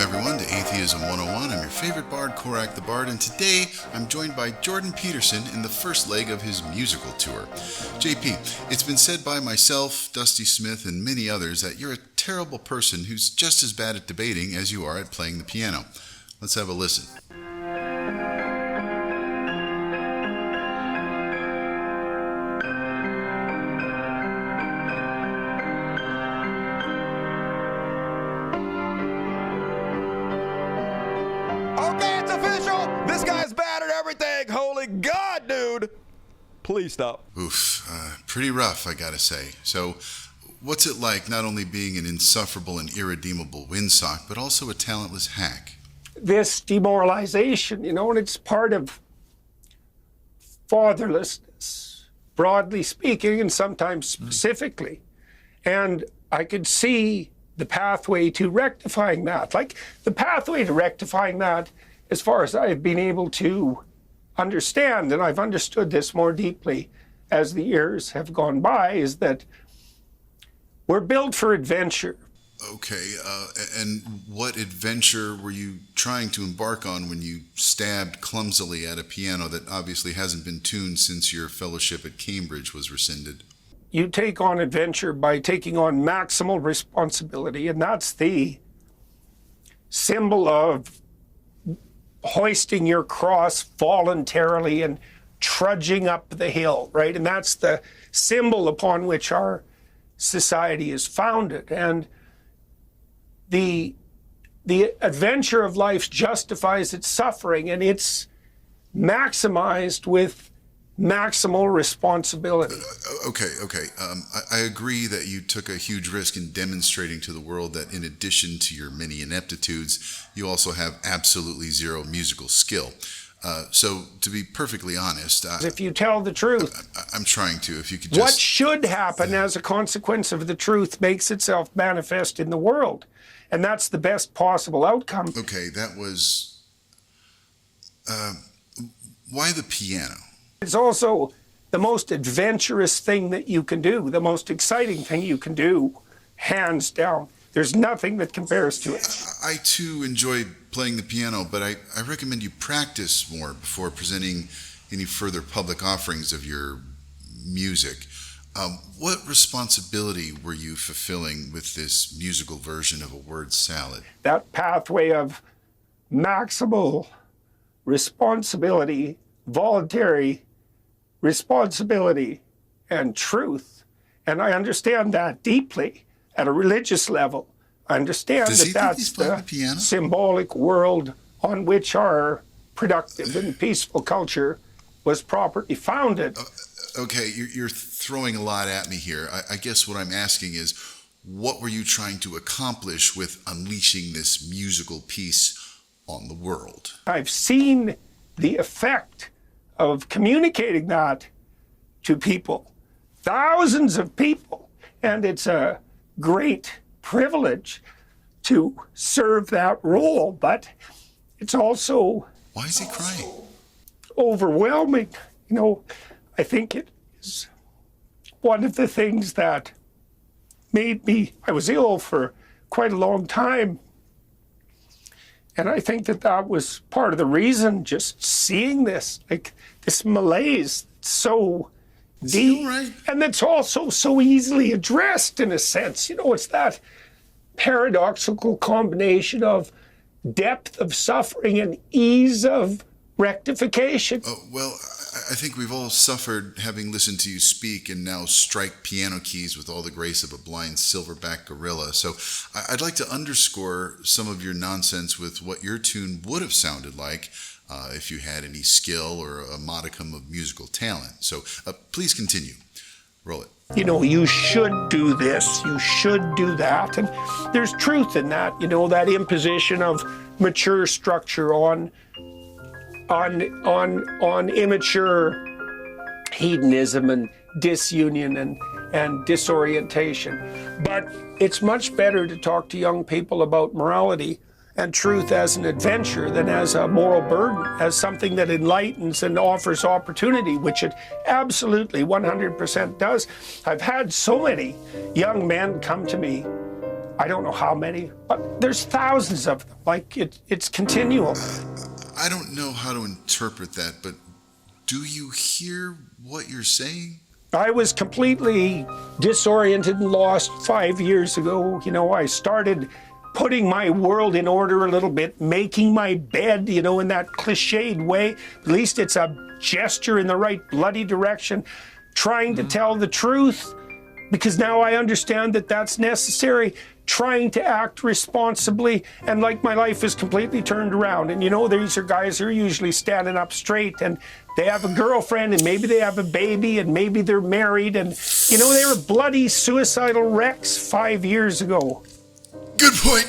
everyone, to Atheism 101. I'm your favorite bard, Korak the Bard, and today I'm joined by Jordan Peterson in the first leg of his musical tour. JP, it's been said by myself, Dusty Smith, and many others that you're a terrible person who's just as bad at debating as you are at playing the piano. Let's have a listen. This guy's bad at everything. Holy God, dude. Please stop. Oof, pretty rough, I gotta say. So, what's it like not only being an insufferable and irredeemable windsock, but also a talentless hack? This demoralization, and it's part of fatherlessness, broadly speaking, and sometimes specifically. And I could see the pathway to rectifying that. Like, the pathway to rectifying that, as far as I've been able to understand, and I've understood this more deeply as the years have gone by, is that we're built for adventure. Okay, and what adventure were you trying to embark on when you stabbed clumsily at a piano that obviously hasn't been tuned since your fellowship at Cambridge was rescinded? You take on adventure by taking on maximal responsibility, and that's the symbol of hoisting your cross voluntarily and trudging up the hill, right? And that's the symbol upon which our society is founded. And the adventure of life justifies its suffering, and it's maximized with maximal responsibility. Okay. I agree that you took a huge risk in demonstrating to the world that in addition to your many ineptitudes, you also have absolutely zero musical skill. So to be perfectly honest... if you tell the truth... I'm trying to, if you could just... What should happen as a consequence of the truth makes itself manifest in the world. And that's the best possible outcome. Okay, that was... why the piano? It's also the most adventurous thing that you can do, the most exciting thing you can do, hands down. There's nothing that compares to it. I too enjoy playing the piano, but I recommend you practice more before presenting any further public offerings of your music. What responsibility were you fulfilling with this musical version of a word salad? That pathway of maximal responsibility, voluntary responsibility, and truth. And I understand that deeply at a religious level. I understand that that's the symbolic world on which our productive and peaceful culture was properly founded. Okay, you're throwing a lot at me here. I guess what I'm asking is, what were you trying to accomplish with unleashing this musical piece on the world? I've seen the effect of communicating that to people, thousands of people, and it's a great privilege to serve that role, but it's also... Why is he crying? Overwhelming. I think it is one of the things that made me... I was ill for quite a long time, and I think that was part of the reason, just seeing this, like this malaise, so deep, right? And that's also so easily addressed in a sense. It's that paradoxical combination of depth of suffering and ease of rectification. Well, I think we've all suffered having listened to you speak and now strike piano keys with all the grace of a blind silverback gorilla. So I'd like to underscore some of your nonsense with what your tune would have sounded like if you had any skill or a modicum of musical talent. So please continue. Roll it. You should do this, you should do that. And there's truth in that, that imposition of mature structure on immature hedonism and disunion and disorientation. But it's much better to talk to young people about morality and truth as an adventure than as a moral burden, as something that enlightens and offers opportunity, which it absolutely 100% does. I've had so many young men come to me. I don't know how many, but there's thousands of them. Like it's continual. I don't know how to interpret that, but do you hear what you're saying? I was completely disoriented and lost 5 years ago. You know, I started putting my world in order a little bit, making my bed, you know, in that cliched way. At least it's a gesture in the right bloody direction, trying to tell the truth, because now I understand that that's necessary, trying to act responsibly, and like my life is completely turned around. And you know, these are guys who are usually standing up straight, and they have a girlfriend, and maybe they have a baby, and maybe they're married, and you know, they were bloody suicidal wrecks 5 years ago. Good point.